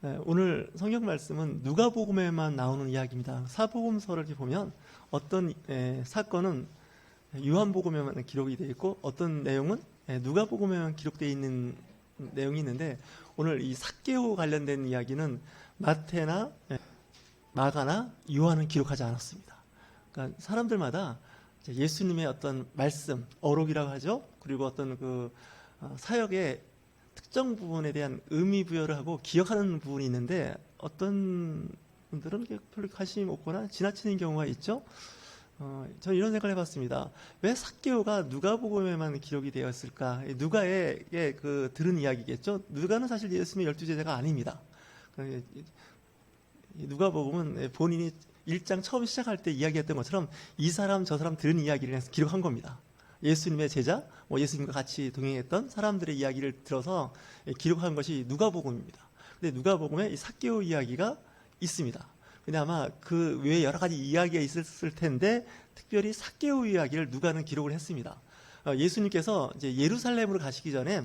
오늘 성경 말씀은 누가복음에만 나오는 이야기입니다. 사복음서를 이렇게 보면 어떤 사건은 요한복음에만 기록이 되어 있고 어떤 내용은 누가복음에만 기록되어 있는 내용이 있는데, 오늘 이 삭개오 관련된 이야기는 마태나 마가나 요한은 기록하지 않았습니다. 그러니까 사람들마다 예수님의 어떤 말씀, 어록이라고 하죠. 그리고 어떤 그 사역의 특정 부분에 대한 의미 부여를 하고 기억하는 부분이 있는데, 어떤 분들은 별로 관심이 없거나 지나치는 경우가 있죠. 저는 이런 생각을 해봤습니다. 왜 삭개오가 누가복음에만 기록이 되었을까? 누가의 그 들은 이야기겠죠. 누가는 사실 예수님의 12제자가 아닙니다. 누가복음은 본인이 1장 처음 시작할 때 이야기했던 것처럼 이 사람 저 사람 들은 이야기를 해서 기록한 겁니다. 예수님의 제자, 예수님과 같이 동행했던 사람들의 이야기를 들어서 기록한 것이 누가복음입니다. 근데 누가복음에 이 삭개오 이야기가 있습니다. 근데 아마 그 외에 여러 가지 이야기가 있었을 텐데 특별히 삭개오 이야기를 누가는 기록을 했습니다. 예수님께서 이제 예루살렘으로 가시기 전에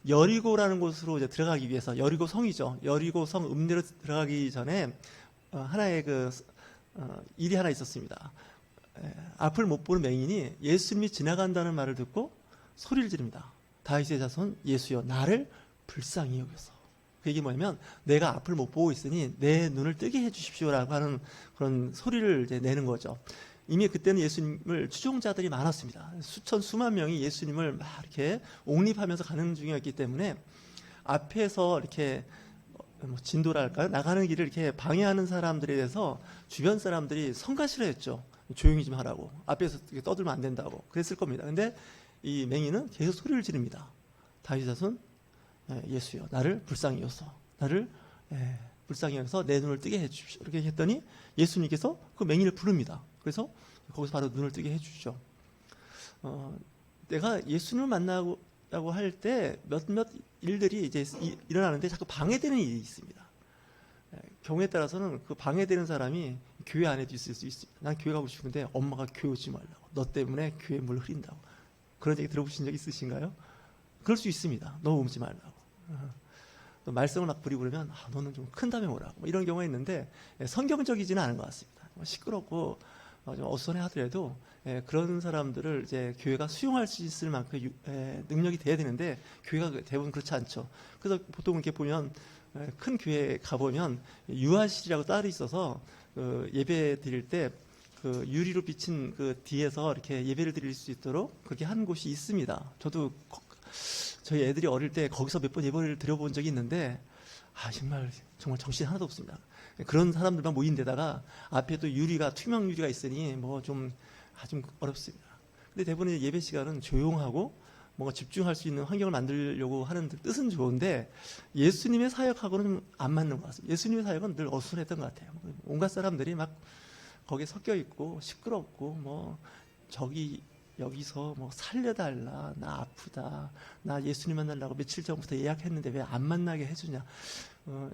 여리고라는 곳으로 이제 들어가기 위해서, 여리고 성이죠. 여리고 성 읍내로 들어가기 전에 하나의 일이 하나 있었습니다. 앞을 못 보는 맹인이 예수님이 지나간다는 말을 듣고 소리를 지릅니다. 다윗의 자손 예수여, 나를 불쌍히 여겨서. 그 얘기 뭐냐면, 내가 앞을 못 보고 있으니 내 눈을 뜨게 해주십시오라고 하는 그런 소리를 이제 내는 거죠. 이미 그때는 예수님을 추종자들이 많았습니다. 수천 수만 명이 예수님을 막 이렇게 옹립하면서 가는 중이었기 때문에 앞에서 이렇게 진도랄까요? 나가는 길을 이렇게 방해하는 사람들에 대해서 주변 사람들이 성가시를 했죠. 조용히 좀 하라고. 앞에서 떠들면 안 된다고. 그랬을 겁니다. 근데 이 맹인은 계속 소리를 지릅니다. 다윗 자손 예수여, 나를 불쌍히 여서, 나를 불쌍히 여서 내 눈을 뜨게 해주십시오. 이렇게 했더니 예수님께서 그 맹인을 부릅니다. 그래서 거기서 바로 눈을 뜨게 해주죠. 내가 예수님을 만나고 할 때 몇몇 일들이 이제 일어나는데 자꾸 방해되는 일이 있습니다. 경우에 따라서는 그 방해되는 사람이 교회 안에도 있을 수 있습니다. 난 교회 가고 싶은데 엄마가 교회 오지 말라고, 너 때문에 교회 물 흐린다고. 그런 얘기 들어보신 적 있으신가요? 그럴 수 있습니다. 너 오지 말라고. 또 말썽을 막 부리고 그러면 너는 좀 큰 다음에 오라고, 이런 경우가 있는데 성경적이지는 않은 것 같습니다. 시끄럽고 좀 어수선해 하더라도 그런 사람들을 이제 교회가 수용할 수 있을 만큼 능력이 돼야 되는데 교회가 대부분 그렇지 않죠. 그래서 보통 이렇게 보면 큰 교회에 가보면 유아실이라고 따로 있어서 예배 드릴 때 그 유리로 비친 그 뒤에서 이렇게 예배를 드릴 수 있도록 그렇게 한 곳이 있습니다. 저도 저희 애들이 어릴 때 거기서 몇 번 예배를 드려본 적이 있는데 정말 정신 하나도 없습니다. 그런 사람들만 모인 데다가 앞에 또 투명 유리가 있으니 좀 어렵습니다. 근데 대부분 예배 시간은 조용하고 뭔가 집중할 수 있는 환경을 만들려고 하는 뜻은 좋은데 예수님의 사역하고는 안 맞는 것 같습니다. 예수님의 사역은 늘 어수선했던 것 같아요. 온갖 사람들이 막 거기에 섞여 있고 시끄럽고 저기 여기서 살려달라, 나 아프다, 나 예수님 만나려고 며칠 전부터 예약했는데 왜 안 만나게 해주냐.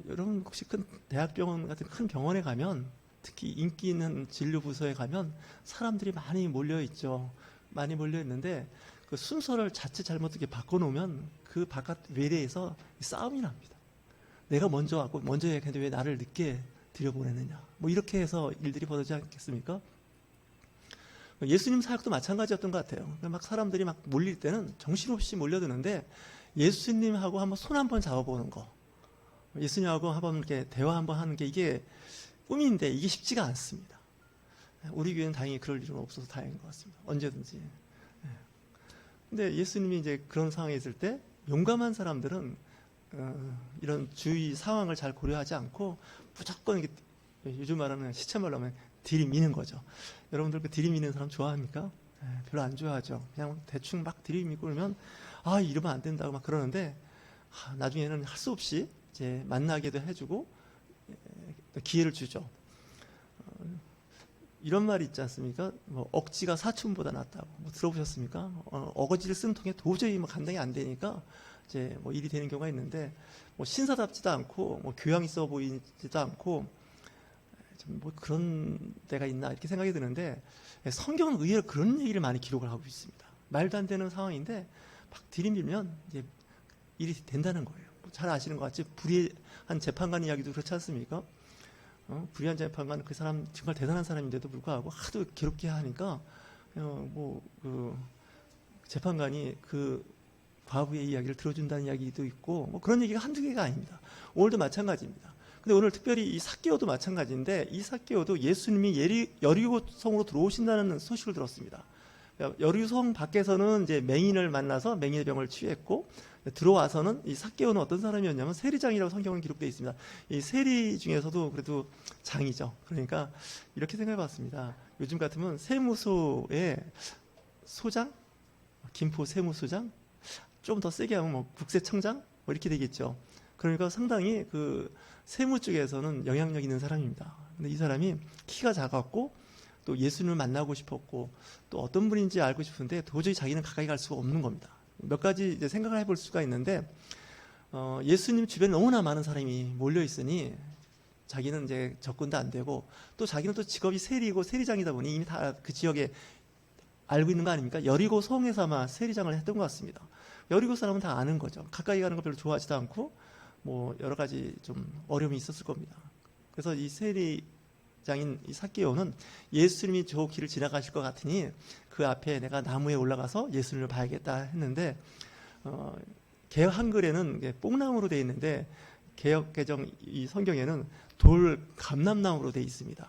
여러분 혹시 큰 대학병원 같은 큰 병원에 가면, 특히 인기 있는 진료부서에 가면 사람들이 많이 몰려있죠. 많이 몰려있는데 그 순서를 자칫 잘못 이렇게 바꿔놓으면 그 바깥 외래에서 싸움이 납니다. 내가 먼저 왔고 먼저 예약했는데 왜 나를 늦게 들여보내느냐. 이렇게 해서 일들이 벌어지지 않겠습니까? 예수님 사역도 마찬가지였던 것 같아요. 사람들이 몰릴 때는 정신없이 몰려드는데 예수님하고 한번 손 한번 잡아보는 거, 예수님하고 한번 이렇게 대화 한번 하는 게 이게 꿈인데 이게 쉽지가 않습니다. 우리 교회는 다행히 그럴 일은 없어서 다행인 것 같습니다. 언제든지. 근데 예수님이 이제 그런 상황에 있을 때 용감한 사람들은 이런 주위 상황을 잘 고려하지 않고 무조건 이게, 요즘 말하는 시체말로 하면 들이미는 거죠. 여러분들 그 들이미는 사람 좋아합니까? 별로 안 좋아하죠. 그냥 대충 막 들이미고 그러면 이러면 안 된다고 그러는데 나중에는 할 수 없이 이제 만나게도 해주고 기회를 주죠. 이런 말이 있지 않습니까? 억지가 사춘보다 낫다고. 들어보셨습니까? 어거지를 쓴 통에 도저히 감당이 안 되니까 이제 일이 되는 경우가 있는데, 신사답지도 않고 교양 있어 보이지도 않고 그런 데가 있나 이렇게 생각이 드는데, 성경은 의외로 그런 얘기를 많이 기록을 하고 있습니다. 말도 안 되는 상황인데 막 들이밀면 이제 일이 된다는 거예요. 잘 아시는 것 같이 한 재판관 이야기도 그렇지 않습니까? 불의한 재판관, 그 사람 정말 대단한 사람인데도 불구하고 하도 괴롭게 하니까 그 재판관이 그 과부의 이야기를 들어준다는 이야기도 있고 뭐 그런 얘기가 한두 개가 아닙니다. 오늘도 마찬가지입니다. 근데 오늘 특별히 이 삭개오도 마찬가지인데, 이 삭개오도 예수님이 여리고성으로 들어오신다는 소식을 들었습니다. 여리고성 밖에서는 이제 맹인을 만나서 맹인의 병을 치유했고, 들어와서는 이 삭개오는 어떤 사람이었냐면 세리장이라고 성경은 기록되어 있습니다. 이 세리 중에서도 그래도 장이죠. 그러니까 이렇게 생각해봤습니다. 요즘 같으면 세무소의 소장, 김포 세무소장, 좀 더 세게 하면 뭐 국세청장 뭐 이렇게 되겠죠. 그러니까 상당히 그 세무 쪽에서는 영향력 있는 사람입니다. 근데 이 사람이 키가 작았고 또 예수님을 만나고 싶었고 또 어떤 분인지 알고 싶은데 도저히 자기는 가까이 갈 수가 없는 겁니다. 몇 가지 이제 생각을 해볼 수가 있는데, 예수님 주변에 너무나 많은 사람이 몰려 있으니 자기는 이제 접근도 안 되고, 또 자기는 또 직업이 세리고 세리장이다 보니 이미 다 그 지역에 알고 있는 거 아닙니까? 여리고 성에서 아마 세리장을 했던 것 같습니다. 여리고 사람은 다 아는 거죠. 가까이 가는 거 별로 좋아하지도 않고 뭐 여러 가지 좀 어려움이 있었을 겁니다. 그래서 이 세리장인 이 삭개오는 예수님이 저 길을 지나가실 것 같으니 그 앞에 내가 나무에 올라가서 예수님을 봐야겠다 했는데, 개역 한글에는 뽕나무로 되어 있는데 개역 개정 이 성경에는 돌 감람나무로 되어 있습니다.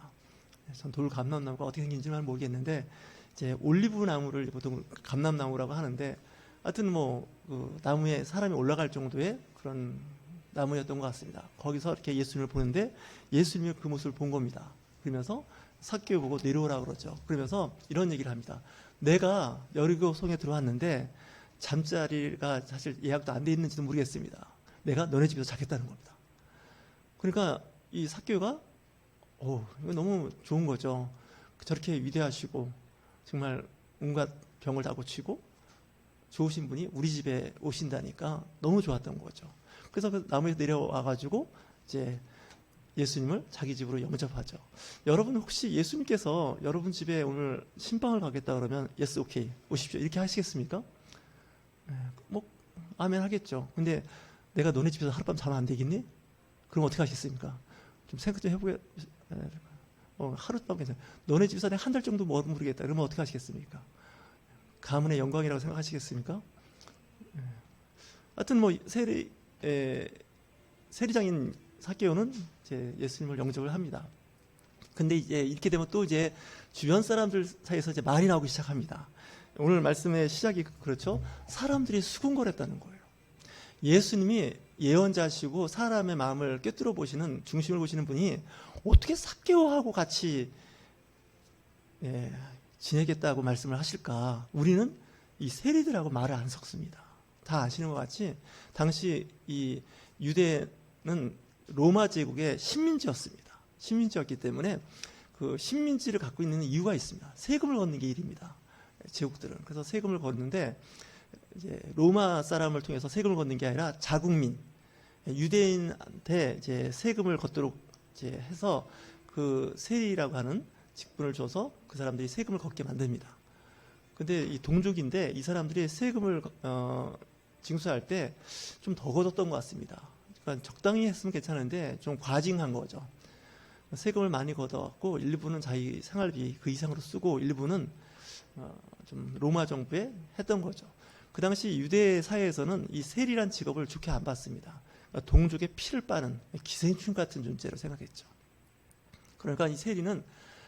전 돌 감람나무가 어떻게 생긴지는 모르겠는데 이제 올리브 나무를 보통 감람나무라고 하는데, 하여튼 그 나무에 사람이 올라갈 정도의 그런 나무였던 것 같습니다. 거기서 이렇게 예수님을 보는데 예수님이 그 모습을 본 겁니다. 그러면서 삭개오 보고 내려오라 그러죠. 그러면서 이런 얘기를 합니다. 내가 여리고 성에 들어왔는데 잠자리가 사실 예약도 안 돼 있는지도 모르겠습니다. 내가 너네 집에서 자겠다는 겁니다. 그러니까 이 삭개오가 이거 너무 좋은 거죠. 저렇게 위대하시고 정말 온갖 병을 다 고치고 좋으신 분이 우리 집에 오신다니까 너무 좋았던 거죠. 그래서 그 나무에서 내려와가지고 이제 예수님을 자기 집으로 영접하죠. 여러분 혹시 예수님께서 여러분 집에 오늘 신방을 가겠다 그러면 예스 오케이 오십시오 이렇게 하시겠습니까? 뭐 아멘 하겠죠. 근데 내가 너네 집에서 하룻밤 자면 안 되겠니? 그럼 어떻게 하시겠습니까? 좀 생각 좀 해보게. 하룻밤 괜찮아. 너네 집에서 내가 한 달 정도 머무르겠다. 그러면 어떻게 하시겠습니까? 가문의 영광이라고 생각하시겠습니까? 하여튼 세리장인 삭개오는 이제 예수님을 영접을 합니다. 근데 이제 이렇게 되면 또 이제 주변 사람들 사이에서 이제 말이 나오기 시작합니다. 오늘 말씀의 시작이 그렇죠. 사람들이 수군거렸다는 거예요. 예수님이 예언자시고 사람의 마음을 꿰뚫어 보시는, 중심을 보시는 분이 어떻게 삭개오하고 같이 지내겠다고 말씀을 하실까? 우리는 이 세리들하고 말을 안 섞습니다. 다 아시는 것 같이 당시 이 유대는 로마 제국의 식민지였습니다. 식민지였기 때문에 그 식민지를 갖고 있는 이유가 있습니다. 세금을 걷는 게 일입니다. 제국들은. 그래서 세금을 걷는데 이제 로마 사람을 통해서 세금을 걷는 게 아니라 자국민 유대인한테 이제 세금을 걷도록 이제 해서 그 세리라고 하는 직분을 줘서 그 사람들이 세금을 걷게 만듭니다. 근데 이 동족인데 이 사람들이 세금을 징수할 때 좀 더 걷었던 것 같습니다. 그러니까 적당히 했으면 괜찮은데 좀 과징한 거죠. 세금을 많이 걷어갖고 일부는 자기 생활비 그 이상으로 쓰고 일부는 좀 로마 정부에 했던 거죠. 그 당시 유대 사회에서는 이 세리란 직업을 좋게 안 봤습니다. 그러니까 동족의 피를 빠는 기생충 같은 존재로 생각했죠. 그러니까 이 세리는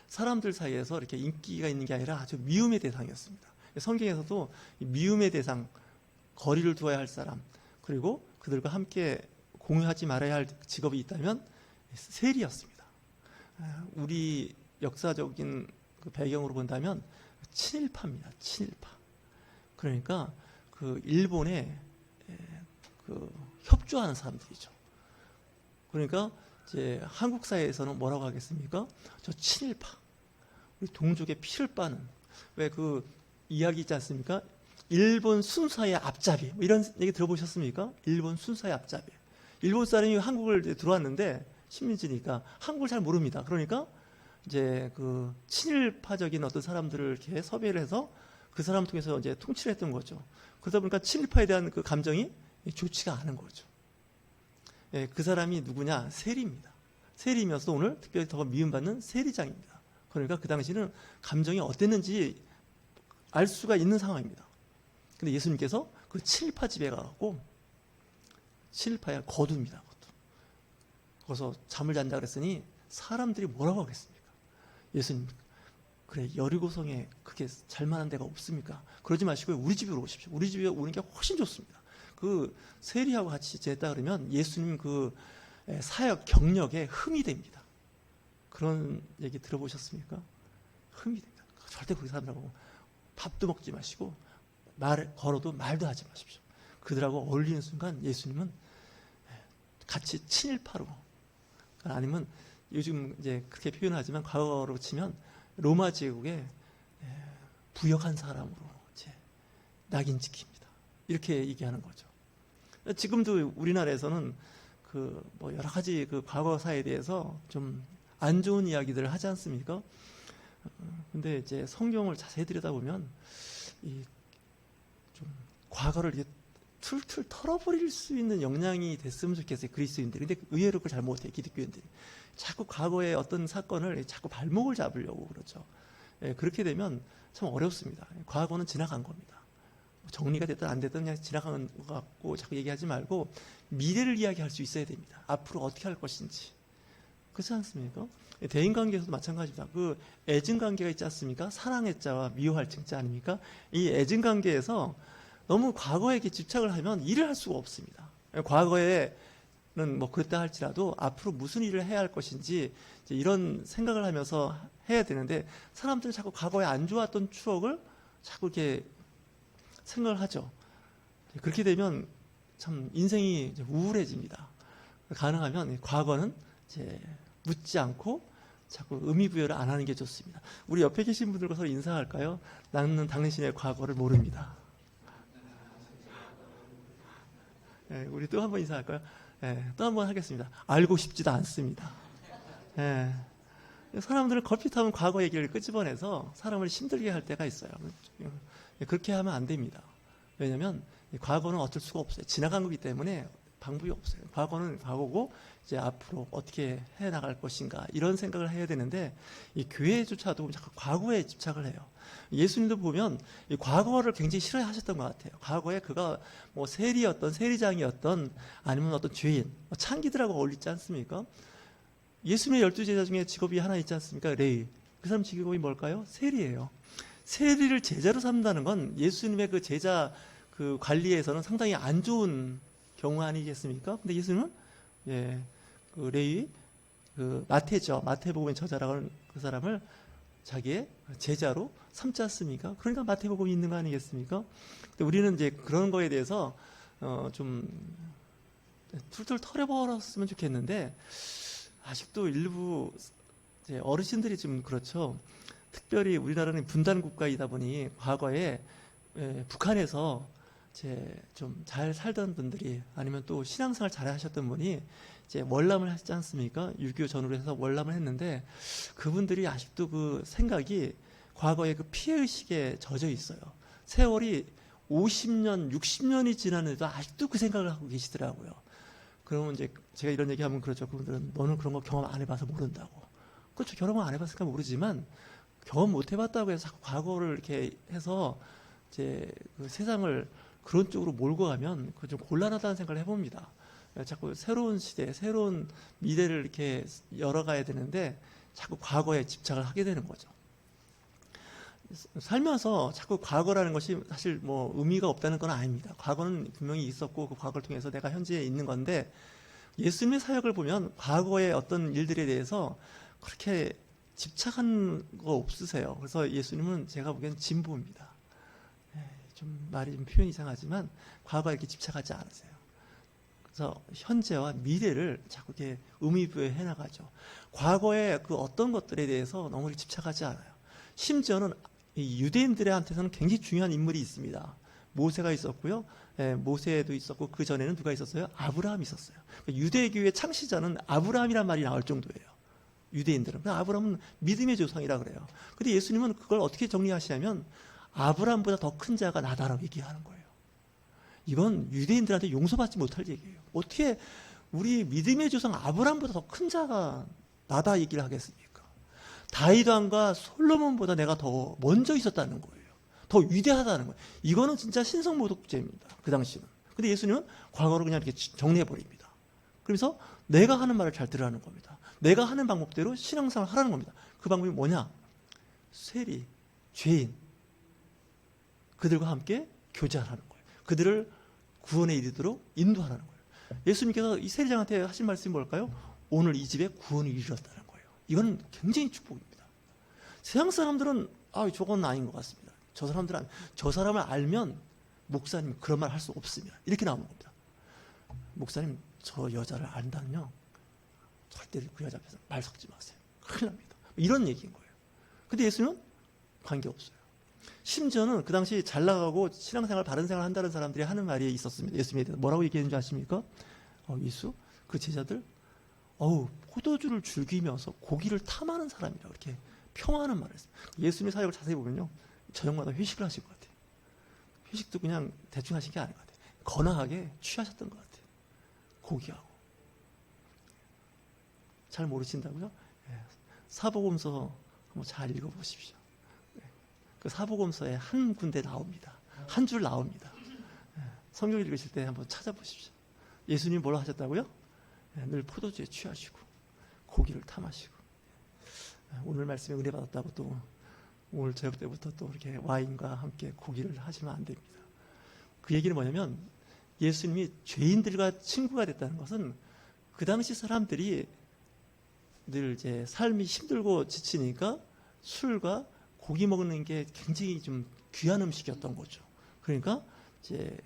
사람들 사이에서 이렇게 인기가 있는 게 아니라 아주 미움의 대상이었습니다. 성경에서도 미움의 대상, 거리를 두어야 할 사람, 그리고 그들과 함께 공유하지 말아야 할 직업이 있다면 세리였습니다. 우리 역사적인 그 배경으로 본다면 친일파입니다. 친일파. 그러니까 그 일본에 그 협조하는 사람들이죠. 그러니까 이제 한국 사회에서는 뭐라고 하겠습니까? 저 친일파, 우리 동족의 피를 빠는, 왜 그 이야기 있지 않습니까? 일본 순사의 앞잡이, 뭐 이런 얘기 들어보셨습니까? 일본 순사의 앞잡이. 일본 사람이 한국을 들어왔는데 식민지니까 한국을 잘 모릅니다. 그러니까 이제 그 친일파적인 어떤 사람들을 이렇게 섭외를 해서 그 사람 통해서 이제 통치를 했던 거죠. 그러다 보니까 친일파에 대한 그 감정이 좋지가 않은 거죠. 그 사람이 누구냐? 세리입니다. 세리이면서 오늘 특별히 더 미움받는 세리장입니다. 그러니까 그 당시는 감정이 어땠는지 알 수가 있는 상황입니다. 근데 예수님께서 그 친일파 집에 가고, 친일파야 거두입니다. 거기서 잠을 잔다 그랬으니 사람들이 뭐라고 하겠습니까? 예수님, 그래 여리고성에 그게 잘만한 데가 없습니까? 그러지 마시고 우리 집으로 오십시오. 우리 집에 오는 게 훨씬 좋습니다. 그 세리하고 같이 지냈다 그러면 예수님 그 사역 경력에 흠이 됩니다. 그런 얘기 들어보셨습니까? 흠이 됩니다. 절대 그렇게 사람들하고 밥도 먹지 마시고 말 걸어도 말도 하지 마십시오. 그들하고 어울리는 순간 예수님은 같이 친일파로, 아니면 요즘 이제 그렇게 표현하지만 과거로 치면 로마 제국의 부역한 사람으로 이제 낙인 찍힙니다. 이렇게 얘기하는 거죠. 지금도 우리나라에서는 그 뭐 여러 가지 그 과거사에 대해서 좀 안 좋은 이야기들을 하지 않습니까? 근데 이제 성경을 자세히 들여다보면 이 좀 과거를 이렇게 툴툴 털어버릴 수 있는 역량이 됐으면 좋겠어요, 그리스도인들이. 근데 의외로 그걸 잘 못해요, 기독교인들이. 자꾸 과거의 어떤 사건을 자꾸 발목을 잡으려고 그러죠. 그렇게 되면 참 어렵습니다. 과거는 지나간 겁니다. 정리가 됐든 안 됐든 그냥 지나간 것 같고 자꾸 얘기하지 말고 미래를 이야기할 수 있어야 됩니다. 앞으로 어떻게 할 것인지. 그렇지 않습니까? 대인관계에서도 마찬가지입니다. 그 애증관계가 있지 않습니까? 사랑의 자와 미워할 증자 아닙니까? 이 애증관계에서 너무 과거에 집착을 하면 일을 할 수가 없습니다. 과거에는 뭐 그랬다 할지라도 앞으로 무슨 일을 해야 할 것인지 이런 생각을 하면서 해야 되는데, 사람들은 자꾸 과거에 안 좋았던 추억을 자꾸 이렇게 생각을 하죠. 그렇게 되면 참 인생이 우울해집니다. 가능하면 과거는 이제 묻지 않고 자꾸 의미 부여를 안 하는 게 좋습니다. 우리 옆에 계신 분들과 서로 인사할까요? 나는 당신의 과거를 모릅니다. 우리 또 한번 인사할까요? 또 한번 하겠습니다. 알고 싶지도 않습니다. 사람들은 걸핏하면 과거 얘기를 끄집어내서 사람을 힘들게 할 때가 있어요. 그렇게 하면 안 됩니다. 왜냐하면 과거는 어쩔 수가 없어요. 지나간 거기 때문에 방법이 없어요. 과거는 과거고 이제 앞으로 어떻게 해나갈 것인가 이런 생각을 해야 되는데, 이 교회조차도 자꾸 과거에 집착을 해요. 예수님도 보면 이 과거를 굉장히 싫어하셨던 것 같아요. 과거에 그가 뭐 세리였던, 세리장이었던, 아니면 어떤 죄인, 창기들하고 어울리지 않습니까? 예수님의 12제자 중에 직업이 하나 있지 않습니까? 레위. 그 사람 직업이 뭘까요? 세리예요. 세리를 제자로 삼는다는 건 예수님의 그 제자 그 관리에서는 상당히 안 좋은 경우 아니겠습니까? 근데 예수님은 그 레위, 그 마태죠. 마태복음의 저자라고 하는 그 사람을 자기의 제자로 삼지 않습니까? 그러니까 마태복음이 있는 거 아니겠습니까? 근데 우리는 이제 그런 거에 대해서 좀 툴툴 털어버렸으면 좋겠는데, 아직도 일부 이제 어르신들이 좀 그렇죠. 특별히 우리나라는 분단 국가이다 보니 과거에 북한에서 좀 잘 살던 분들이, 아니면 또 신앙생활 잘 하셨던 분이 이제 월남을 하시지 않습니까? 6.25 전후로 해서 월남을 했는데, 그분들이 아직도 그 생각이 과거의 그 피해의식에 젖어 있어요. 세월이 50년, 60년이 지났는데도 아직도 그 생각을 하고 계시더라고요. 그러면 이제 제가 이런 얘기 하면 그렇죠. 그분들은 너는 그런 거 경험 안 해봐서 모른다고. 그렇죠. 경험을 안 해봤으니까 모르지만, 경험 못 해봤다고 해서 자꾸 과거를 이렇게 해서 이제 그 세상을 그런 쪽으로 몰고 가면 그 좀 곤란하다는 생각을 해봅니다. 자꾸 새로운 시대, 새로운 미래를 이렇게 열어가야 되는데 자꾸 과거에 집착을 하게 되는 거죠. 살면서 자꾸 과거라는 것이 사실 뭐 의미가 없다는 건 아닙니다. 과거는 분명히 있었고 그 과거를 통해서 내가 현재에 있는 건데, 예수님의 사역을 보면 과거의 어떤 일들에 대해서 그렇게 집착한 거 없으세요. 그래서 예수님은 제가 보기엔 진보입니다. 좀 말이 좀 표현이 이상하지만 과거에 이렇게 집착하지 않으세요. 그래서 현재와 미래를 자꾸 이렇게 의미 부여해 나가죠. 과거의 그 어떤 것들에 대해서 너무 집착하지 않아요. 심지어는 이 유대인들한테서는 굉장히 중요한 인물이 있습니다. 모세가 있었고요. 모세도 있었고, 그 전에는 누가 있었어요? 아브라함이 있었어요. 유대교의 창시자는 아브라함이란 말이 나올 정도예요. 유대인들은. 아브라함은 믿음의 조상이라 그래요. 근데 예수님은 그걸 어떻게 정리하시냐면 아브라함보다 더 큰 자가 나다라고 얘기하는 거예요. 이건 유대인들한테 용서받지 못할 얘기예요. 어떻게 우리 믿음의 조상 아브라함보다 더 큰 자가 나다 얘기를 하겠습니까? 다윗 왕과 솔로몬보다 내가 더 먼저 있었다는 거예요. 더 위대하다는 거예요. 이거는 진짜 신성모독죄입니다. 그 당시는. 근데 예수님은 과거로 그냥 이렇게 정리해버립니다. 그래서 내가 하는 말을 잘 들으라는 겁니다. 내가 하는 방법대로 신앙생활을 하라는 겁니다. 그 방법이 뭐냐? 세리, 죄인, 그들과 함께 교제하라는 거예요. 그들을 구원에 이르도록 인도하라는 거예요. 예수님께서 이 세리장한테 하신 말씀이 뭘까요? 오늘 이 집에 구원이 이르렀다는 거예요. 이건 굉장히 축복입니다. 세상 사람들은 저건 아닌 것 같습니다. 저 사람을 알면 목사님 그런 말 할 수 없습니다. 이렇게 나오는 겁니다. 목사님 저 여자를 안다면요 절대 그 여자 앞에서 말 섞지 마세요. 큰일 납니다. 이런 얘기인 거예요. 근데 예수님은 관계없어요. 심지어는 그 당시 잘 나가고 신앙생활 바른 생활 한다는 사람들이 하는 말이 있었습니다. 예수님에 대해서 뭐라고 얘기했는지 아십니까? 예수 그 제자들 포도주를 즐기면서 고기를 탐하는 사람이라고 이렇게 평하는 말을 했어요. 예수님의 사역을 자세히 보면요 저녁마다 회식을 하실 것 같아요. 회식도 그냥 대충 하신 게 아닌 것 같아요. 거나하게 취하셨던 것 같아요. 고기하고. 잘 모르신다고요? 사복음서 한번 잘 읽어보십시오. 그 사복음서에 한 군데 나옵니다. 한 줄 나옵니다. 성경 읽으실 때 한번 찾아보십시오. 예수님이 뭐라 하셨다고요? 늘 포도주에 취하시고 고기를 탐하시고 오늘 말씀에 은혜 받았다고 또 오늘 저녁 때부터 또 이렇게 와인과 함께 고기를 하시면 안 됩니다. 그 얘기는 뭐냐면 예수님이 죄인들과 친구가 됐다는 것은 그 당시 사람들이 늘 이제 삶이 힘들고 지치니까 술과 고기 먹는 게 굉장히 좀 귀한 음식이었던 거죠. 그러니까 이제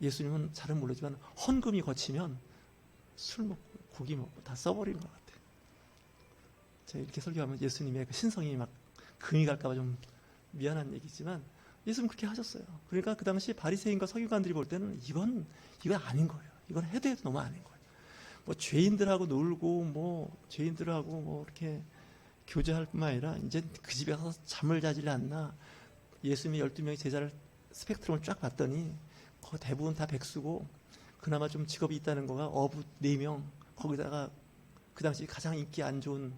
예수님은 잘은 모르지만 헌금이 거치면 술 먹고 고기 먹고 다 써버리는 것 같아요. 제가 이렇게 설교하면 예수님의 그 신성이 막 금이 갈까봐 좀 미안한 얘기지만 예수님 그렇게 하셨어요. 그러니까 그 당시 바리새인과 서기관들이 볼 때는 이건 아닌 거예요. 이건 해도 너무 아닌 거예요. 뭐 죄인들하고 놀고 죄인들하고 이렇게 교제할 뿐만 아니라 이제 그 집에 가서 잠을 자질 않나. 예수님이 12명의 제자를 스펙트럼을 쫙 봤더니 거의 대부분 다 백수고 그나마 좀 직업이 있다는 거가 어부 4명 거기다가 그 당시 가장 인기 안 좋은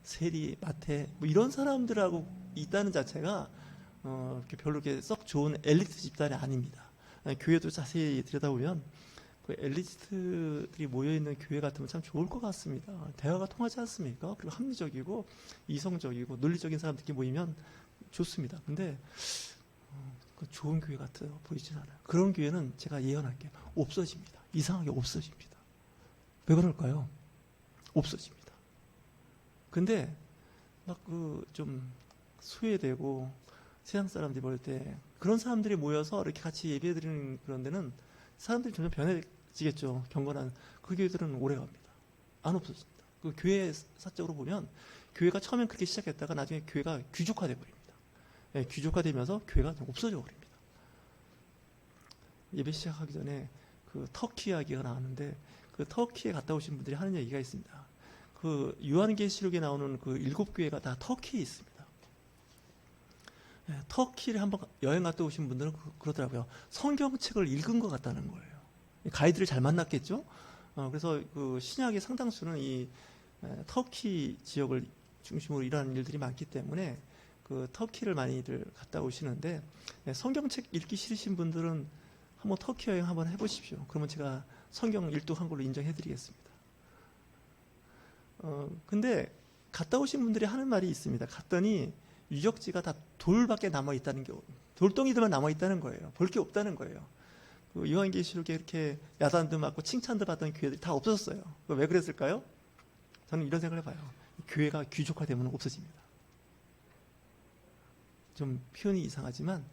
세리, 마태 이런 사람들하고 있다는 자체가 이렇게 별로 이렇게 썩 좋은 엘리트 집단이 아닙니다. 교회도 자세히 들여다보면 그 엘리트들이 모여있는 교회 같으면 참 좋을 것 같습니다. 대화가 통하지 않습니까? 그리고 합리적이고 이성적이고 논리적인 사람들끼리 모이면 좋습니다. 근데 좋은 교회 같아 보이진 않아요. 그런 교회는 제가 예언할게요. 없어집니다. 이상하게 없어집니다. 왜 그럴까요? 없어집니다. 근데 막 좀 소외되고 세상 사람들이 볼 때 그런 사람들이 모여서 이렇게 같이 예배드리는 그런 데는 사람들이 점점 변해지겠죠. 경건한 그 교회들은 오래 갑니다. 안 없어집니다. 그 교회 사적으로 보면 교회가 처음엔 그렇게 시작했다가 나중에 교회가 귀족화돼 버립니다. 귀족화되면서 교회가 없어져 버립니다. 예배 시작하기 전에 그 터키 이야기가 나왔는데 그 터키에 갔다 오신 분들이 하는 얘기가 있습니다. 그 요한계시록에 나오는 그 7교회가 다 터키에 있습니다. 터키를 한번 여행 갔다 오신 분들은 그러더라고요. 성경책을 읽은 것 같다는 거예요. 가이드를 잘 만났겠죠. 그래서 그 신약의 상당수는 이 터키 지역을 중심으로 일하는 일들이 많기 때문에 그 터키를 많이들 갔다 오시는데 성경책 읽기 싫으신 분들은 한번 터키 여행 한번 해보십시오. 그러면 제가 성경 일독한 걸로 인정해드리겠습니다. 근데 갔다 오신 분들이 하는 말이 있습니다. 갔더니 유적지가 다 돌밖에 남아있다는 게, 돌덩이들만 남아있다는 거예요. 볼 게 없다는 거예요. 그 요한계시록에 이렇게 야단도 맞고 칭찬도 받던 교회들이 다 없어졌어요. 왜 그랬을까요? 저는 이런 생각을 해봐요. 교회가 귀족화되면 없어집니다. 좀 표현이 이상하지만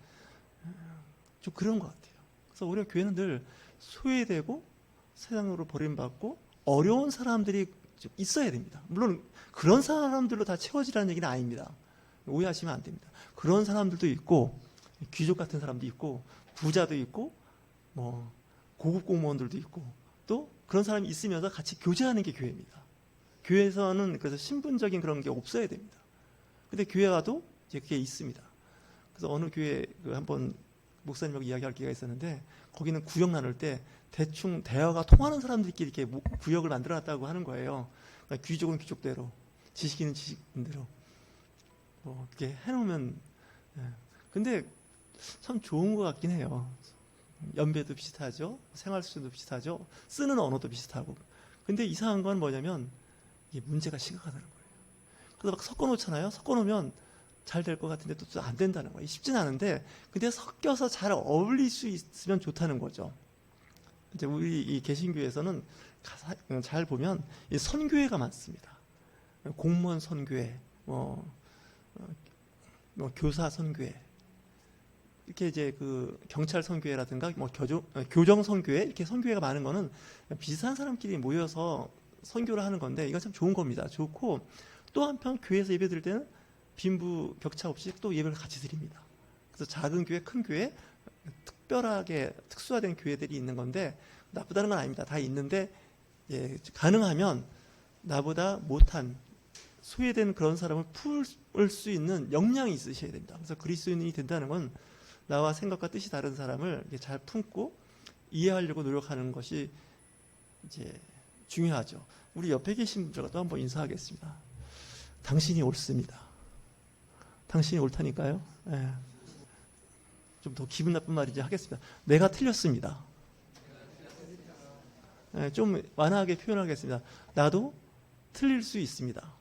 좀 그런 것 같아요. 그래서 오히려 교회는 늘 소외되고 세상으로 버림받고 어려운 사람들이 좀 있어야 됩니다. 물론 그런 사람들로 다 채워지라는 얘기는 아닙니다. 오해하시면 안 됩니다. 그런 사람들도 있고 귀족 같은 사람도 있고 부자도 있고 뭐 고급 공무원들도 있고 또 그런 사람이 있으면서 같이 교제하는 게 교회입니다. 교회에서는 그래서 신분적인 그런 게 없어야 됩니다. 근데 교회 가도 이제 그게 있습니다. 그래서 어느 교회 한번 목사님하고 이야기할 기회가 있었는데 거기는 구역 나눌 때 대충 대화가 통하는 사람들끼리 이렇게 구역을 만들어놨다고 하는 거예요. 그러니까 귀족은 귀족대로, 지식인은 지식인대로 뭐 이렇게 해놓으면 근데 참 좋은 것 같긴 해요. 연배도 비슷하죠, 생활 수준도 비슷하죠, 쓰는 언어도 비슷하고. 근데 이상한 건 뭐냐면 이게 문제가 심각하다는 거예요. 그래서 막 섞어놓잖아요. 섞어놓으면 잘 될 것 같은데 또 안 된다는 거예요. 쉽진 않은데 근데 섞여서 잘 어울릴 수 있으면 좋다는 거죠. 이제 우리 이 개신교에서는 잘 보면 이 선교회가 많습니다. 공무원 선교회, 뭐 교사 선교회, 이렇게 이제 그 경찰 선교회라든가 뭐 교정 선교회, 이렇게 선교회가 많은 거는 비슷한 사람끼리 모여서 선교를 하는 건데 이건 참 좋은 겁니다. 좋고 또 한편 교회에서 예배 드릴 때는 빈부 격차 없이 또 예배를 같이 드립니다. 그래서 작은 교회, 큰 교회, 특별하게 특수화된 교회들이 있는 건데 나쁘다는 건 아닙니다. 다 있는데 가능하면 나보다 못한 소외된 그런 사람을 풀 수 있는 역량이 있으셔야 된다. 그래서 그리스도인이 된다는 건 나와 생각과 뜻이 다른 사람을 잘 품고 이해하려고 노력하는 것이 이제 중요하죠. 우리 옆에 계신 분들과도 한번 인사하겠습니다. 당신이 옳습니다. 당신이 옳다니까요. 좀 더 기분 나쁜 말이지 하겠습니다. 내가 틀렸습니다. 좀 완화하게 표현하겠습니다. 나도 틀릴 수 있습니다.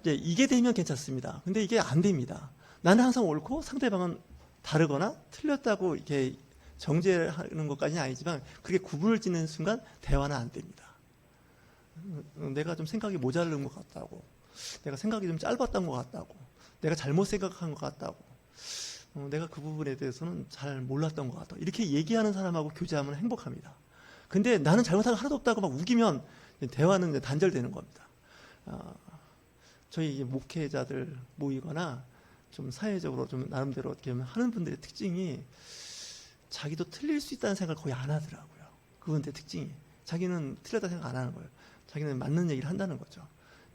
이게 되면 괜찮습니다. 근데 이게 안 됩니다. 나는 항상 옳고 상대방은 다르거나 틀렸다고 이렇게 정죄하는 것까지는 아니지만 그게 구분을 짓는 순간 대화는 안 됩니다. 내가 좀 생각이 모자른 것 같다고, 내가 생각이 좀 짧았던 것 같다고, 내가 잘못 생각한 것 같다고, 내가 그 부분에 대해서는 잘 몰랐던 것 같다, 이렇게 얘기하는 사람하고 교제하면 행복합니다. 근데 나는 잘못한 거 하나도 없다고 막 우기면 대화는 이제 단절되는 겁니다. 저희 목회자들 모이거나 좀 사회적으로 좀 나름대로 어떻게 보면 하는 분들의 특징이 자기도 틀릴 수 있다는 생각을 거의 안 하더라고요. 그분들의 특징이. 자기는 틀렸다 생각 안 하는 거예요. 자기는 맞는 얘기를 한다는 거죠.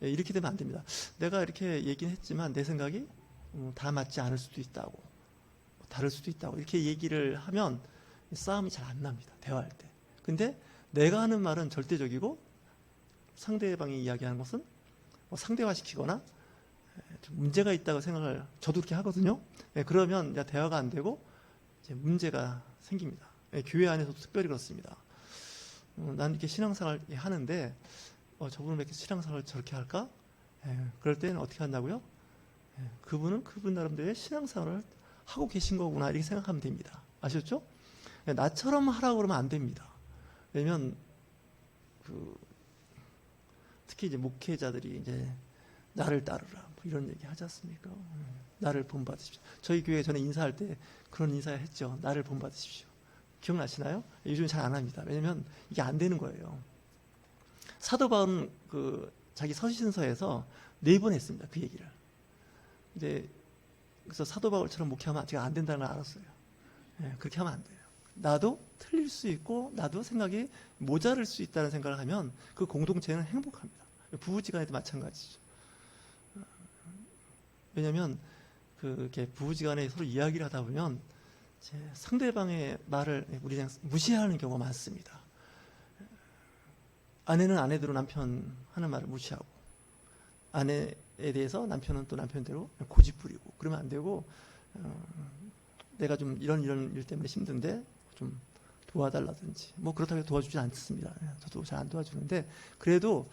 이렇게 되면 안 됩니다. 내가 이렇게 얘기는 했지만 내 생각이 다 맞지 않을 수도 있다고, 다를 수도 있다고 이렇게 얘기를 하면 싸움이 잘 안 납니다. 대화할 때. 근데 내가 하는 말은 절대적이고 상대방이 이야기하는 것은 상대화시키거나 좀 문제가 있다고 생각을 저도 그렇게 하거든요. 그러면 대화가 안 되고 이제 문제가 생깁니다. 교회 안에서도 특별히 그렇습니다. 난 이렇게 신앙생활 하는데 저분은 왜 이렇게 신앙생활을 저렇게 할까? 그럴 때는 어떻게 한다고요? 그분은 그분 나름대로의 신앙생활을 하고 계신 거구나, 이렇게 생각하면 됩니다. 아셨죠? 나처럼 하라고 그러면 안 됩니다. 왜냐면 특히 이제 목회자들이 이제 나를 따르라 뭐 이런 얘기 하지 않습니까? 나를 본받으십시오. 저희 교회 전에 인사할 때 그런 인사 했죠. 나를 본받으십시오. 기억나시나요? 요즘 잘 안 합니다. 왜냐면 이게 안 되는 거예요. 사도 바울은 자기 서신서에서 4번 했습니다. 그 얘기를. 근데 그래서 사도 바울처럼 목회하면 제가 안 된다는 걸 알았어요. 그렇게 하면 안 돼요. 나도 틀릴 수 있고 나도 생각이 모자랄 수 있다는 생각을 하면 그 공동체는 행복합니다. 부부지간에도 마찬가지죠. 왜냐하면 이렇게 부부지간에 서로 이야기를 하다 보면 상대방의 말을 우리 그냥 무시하는 경우가 많습니다. 아내는 아내대로 남편 하는 말을 무시하고, 아내에 대해서 남편은 또 남편대로 고집 부리고, 그러면 안 되고, 내가 좀 이런 일 때문에 힘든데 좀 도와달라든지, 뭐 그렇다고 해서 도와주진 않습니다. 저도 잘 안 도와주는데 그래도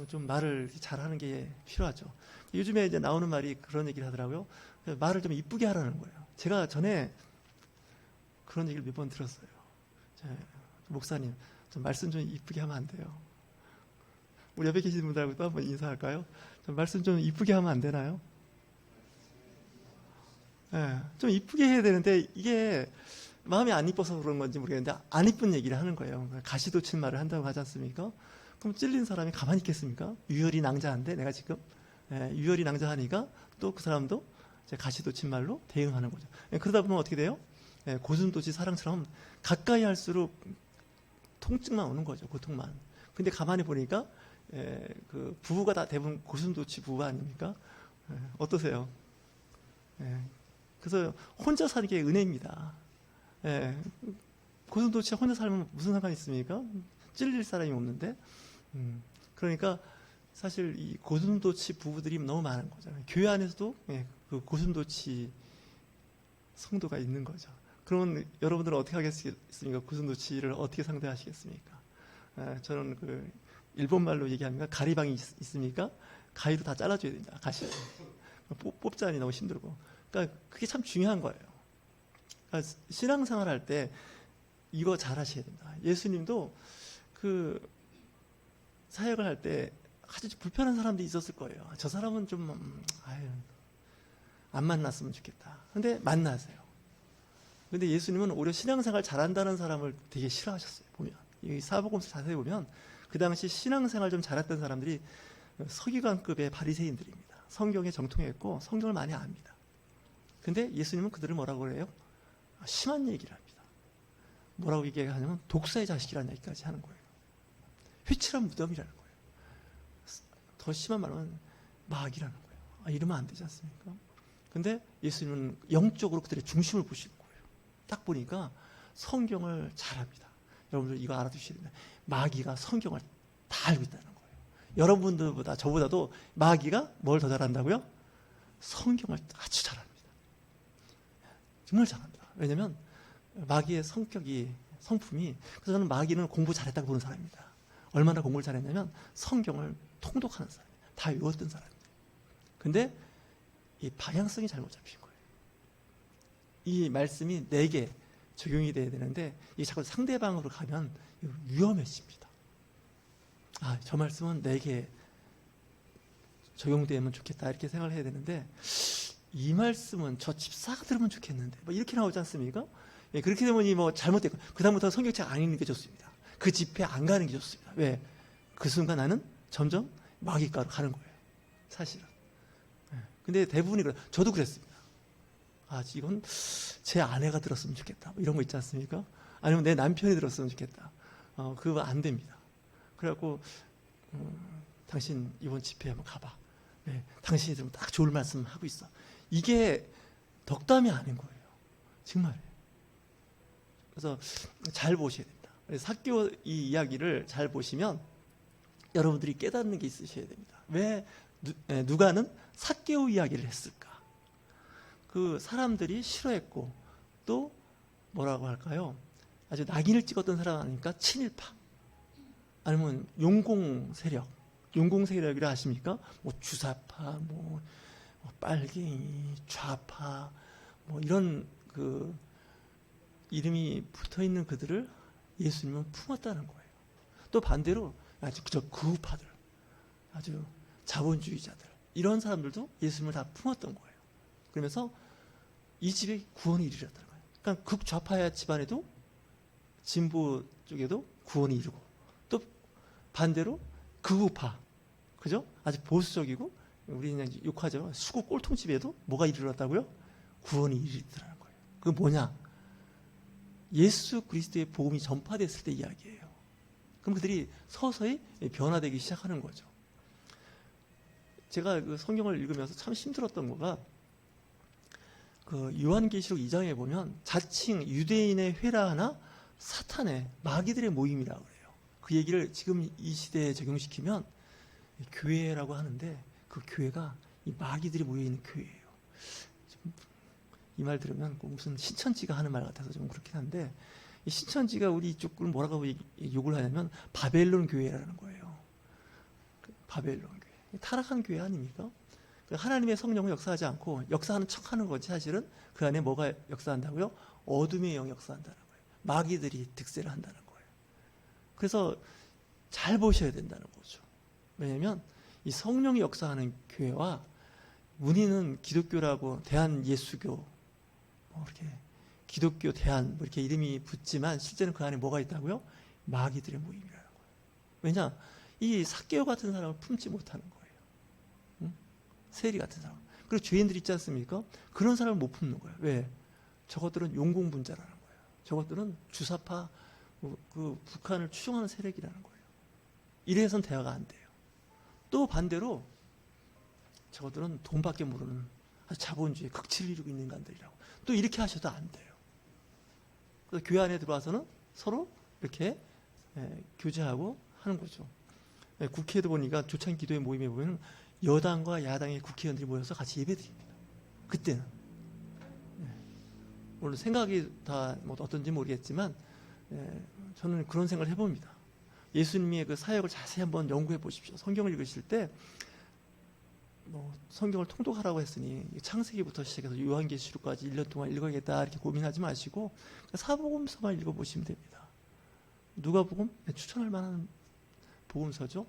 좀 말을 잘하는 게 필요하죠. 요즘에 이제 나오는 말이 그런 얘기를 하더라고요. 말을 좀 이쁘게 하라는 거예요. 제가 전에 그런 얘기를 몇 번 들었어요. 목사님, 좀 말씀 좀 이쁘게 하면 안 돼요? 우리 옆에 계신 분들하고 또 한번 인사할까요? 좀 말씀 좀 이쁘게 하면 안 되나요? 좀 이쁘게 해야 되는데 이게 마음이 안 이뻐서 그런 건지 모르겠는데 안 이쁜 얘기를 하는 거예요. 가시돋친 말을 한다고 하지 않습니까? 그럼 찔린 사람이 가만히 있겠습니까? 유혈이 낭자한데 내가 지금 유혈이 낭자하니까 또 그 사람도 가시돋친 말로 대응하는 거죠. 그러다 보면 어떻게 돼요? 고슴도치 사랑처럼 가까이 할수록 통증만 오는 거죠. 고통만. 근데 가만히 보니까 그 부부가 다 대부분 고슴도치 부부 아닙니까? 어떠세요? 그래서 혼자 사는 게 은혜입니다. 예. 고슴도치 혼자 살면 무슨 상관이 있습니까? 찔릴 사람이 없는데. 그러니까 사실 이 고슴도치 부부들이 너무 많은 거죠. 교회 안에서도 그 고슴도치 성도가 있는 거죠. 그러면 여러분들은 어떻게 하겠습니까? 고슴도치를 어떻게 상대하시겠습니까? 저는 그 일본말로 얘기하면 가리방이 있습니까? 가위로 다 잘라줘야 됩니다. 가시 뽑자니 너무 힘들고. 그러니까 그게 참 중요한 거예요. 그러니까 신앙생활 할 때 이거 잘 하셔야 됩니다. 예수님도 그 사역을 할 때 아주 불편한 사람들이 있었을 거예요. 저 사람은 좀 안 만났으면 좋겠다. 근데 만나세요. 근데 예수님은 오히려 신앙생활 잘한다는 사람을 되게 싫어하셨어요. 보면 이 사복음서 자세히 보면 그 당시 신앙생활 좀 잘했던 사람들이 서기관급의 바리새인들입니다. 성경에 정통했고 성경을 많이 압니다. 근데 예수님은 그들을 뭐라고 그래요? 심한 얘기를 합니다. 뭐라고 얘기하냐면 독사의 자식이라는 얘기까지 하는 거예요. 회칠한 무덤이라는 거예요. 더 심한 말은 마귀라는 거예요. 이러면 안 되지 않습니까? 근데 예수님은 영적으로 그들의 중심을 보시는 거예요. 딱 보니까 성경을 잘 압니다. 여러분들 이거 알아두셔야 됩니다. 마귀가 성경을 다 알고 있다는 거예요. 여러분들보다 저보다도 마귀가 뭘 더 잘한다고요? 성경을 아주 잘합니다. 정말 잘합니다. 왜냐하면 마귀의 성품이 그래서 저는 마귀는 공부 잘했다고 보는 사람입니다. 얼마나 공부를 잘했냐면 성경을 통독하는 사람이에요. 다 외웠던 사람이에요. 근데 이 방향성이 잘못 잡힌 거예요. 이 말씀이 내게 적용이 돼야 되는데 이게 자꾸 상대방으로 가면 위험해집니다. 저 말씀은 내게 적용되면 좋겠다 이렇게 생각을 해야 되는데 이 말씀은 저 집사가 들으면 좋겠는데 뭐 이렇게 나오지 않습니까? 그렇게 되면 잘못됐고 그 다음부터 성경책 안 읽는 게 좋습니다. 그 집회 안 가는 게 좋습니다. 왜? 그 순간 나는 점점 마귀가로 가는 거예요. 사실은. 근데 대부분이 그래요. 저도 그랬습니다. 이건 제 아내가 들었으면 좋겠다. 뭐 이런 거 있지 않습니까? 아니면 내 남편이 들었으면 좋겠다. 그거 안 됩니다. 그래갖고 당신 이번 집회 한번 가봐. 당신이 들으면 딱 좋을 말씀 하고 있어. 이게 덕담이 아닌 거예요. 정말. 그래서 잘 보셔야 됩니다. 삭개오 이 이야기를 잘 보시면 여러분들이 깨닫는 게 있으셔야 됩니다. 왜 누가는 삭개오 이야기를 했을까? 그 사람들이 싫어했고 또 뭐라고 할까요? 아주 낙인을 찍었던 사람 아닙니까? 친일파 아니면 용공 세력이라 아십니까? 주사파, 빨갱이, 좌파, 이런 그 이름이 붙어 있는 그들을 예수님은 품었다는 거예요. 또 반대로 아주 그저 구우파들, 아주 자본주의자들 이런 사람들도 예수님을 다 품었던 거예요. 그러면서 이 집에 구원이 이르렀다는 거예요. 그러니까 극좌파의 집안에도 진보 쪽에도 구원이 이르고 또 반대로 극우파, 그죠? 아주 보수적이고 우리 그냥 욕하죠. 수구 꼴통집에도 뭐가 이르렀다고요? 구원이 이르더라는 거예요. 그게 뭐냐? 예수 그리스도의 복음이 전파됐을 때 이야기예요. 그럼 그들이 서서히 변화되기 시작하는 거죠. 제가 그 성경을 읽으면서 참 힘들었던 거가 그 요한계시록 2장에 보면 자칭 유대인의 회라나 사탄의 마귀들의 모임이라고 그래요. 그 얘기를 지금 이 시대에 적용시키면 교회라고 하는데 그 교회가 이 마귀들이 모여있는 교회예요. 이 말 들으면 무슨 신천지가 하는 말 같아서 좀 그렇긴 한데 이 신천지가 우리 이쪽을 뭐라고 욕을 하냐면 바벨론 교회라는 거예요. 바벨론 교회. 타락한 교회 아닙니까? 하나님의 성령은 역사하지 않고 역사하는 척하는 거지 사실은 그 안에 뭐가 역사한다고요? 어둠의 영이 역사한다는 거예요. 마귀들이 득세를 한다는 거예요. 그래서 잘 보셔야 된다는 거죠. 왜냐하면 이 성령이 역사하는 교회와 문의는 기독교라고 대한예수교 이렇게 기독교 대한 이렇게 이름이 붙지만 실제는 그 안에 뭐가 있다고요? 마귀들의 모임이라는 거예요. 왜냐? 이 삭개오 같은 사람을 품지 못하는 거예요. 응? 세리 같은 사람. 그리고 죄인들 있지 않습니까? 그런 사람을 못 품는 거예요. 왜? 저것들은 용공분자라는 거예요. 저것들은 주사파 그 북한을 추종하는 세력이라는 거예요. 이래선 대화가 안 돼요. 또 반대로 저것들은 돈밖에 모르는 아주 자본주의 극치를 이루고 있는 인간들이라고. 또 이렇게 하셔도 안 돼요. 그래서 교회 안에 들어와서는 서로 이렇게 교제하고 하는 거죠. 국회에도 보니까 조찬 기도회 모임에 보면 여당과 야당의 국회의원들이 모여서 같이 예배드립니다. 그때는. 물론 생각이 다 뭐 어떤지 모르겠지만 저는 그런 생각을 해봅니다. 예수님의 그 사역을 자세히 한번 연구해 보십시오. 성경을 읽으실 때 뭐 성경을 통독하라고 했으니 창세기부터 시작해서 요한계시록까지 1년 동안 읽어야겠다 이렇게 고민하지 마시고 사복음서만 읽어보시면 됩니다. 누가복음 추천할 만한 복음서죠.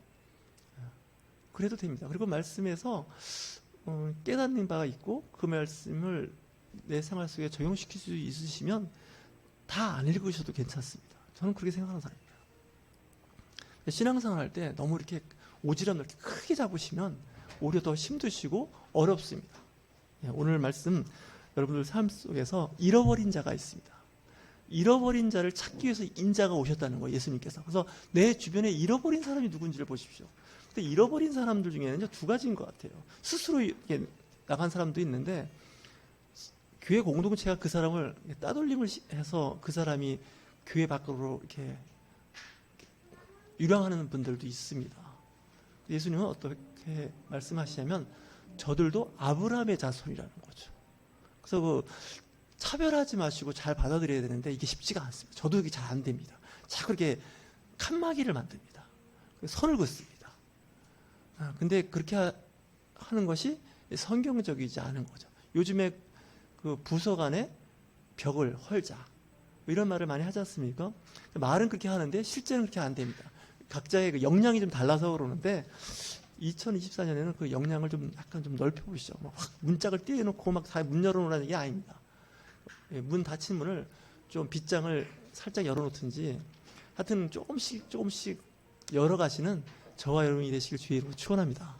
그래도 됩니다. 그리고 말씀에서 깨닫는 바가 있고 그 말씀을 내 생활 속에 적용시킬 수 있으시면 다 안 읽으셔도 괜찮습니다. 저는 그렇게 생각하는 사람입니다. 신앙생활 할 때 너무 이렇게 오지랖 넓게 크게 잡으시면 오히려 더 힘드시고 어렵습니다. 오늘 말씀 여러분들 삶 속에서 잃어버린 자가 있습니다. 잃어버린 자를 찾기 위해서 인자가 오셨다는 거예요. 예수님께서. 그래서 내 주변에 잃어버린 사람이 누군지를 보십시오. 근데 잃어버린 사람들 중에는 두 가지인 것 같아요. 스스로 이렇게 나간 사람도 있는데 교회 공동체가 그 사람을 따돌림을 해서 그 사람이 교회 밖으로 이렇게 유랑하는 분들도 있습니다. 예수님은 어떻게 말씀하시냐면 저들도 아브라함의 자손이라는 거죠. 그래서 그 차별하지 마시고 잘 받아들여야 되는데 이게 쉽지가 않습니다. 저도 이게 잘 안 됩니다. 자꾸 이렇게 칸막이를 만듭니다. 선을 긋습니다. 근데 그렇게 하는 것이 성경적이지 않은 거죠. 요즘에 그 부서 간에 벽을 헐자 이런 말을 많이 하지 않습니까? 말은 그렇게 하는데 실제는 그렇게 안 됩니다. 각자의 그 역량이 좀 달라서 그러는데 2024년에는 그 역량을 좀 약간 좀 넓혀보시죠. 막 확 문짝을 띄워놓고 막 다 문 열어놓으라는 게 아닙니다. 문 닫힌 문을 좀 빗장을 살짝 열어놓든지 하여튼 조금씩 열어가시는 저와 여러분이 되시길 주의로 축원합니다.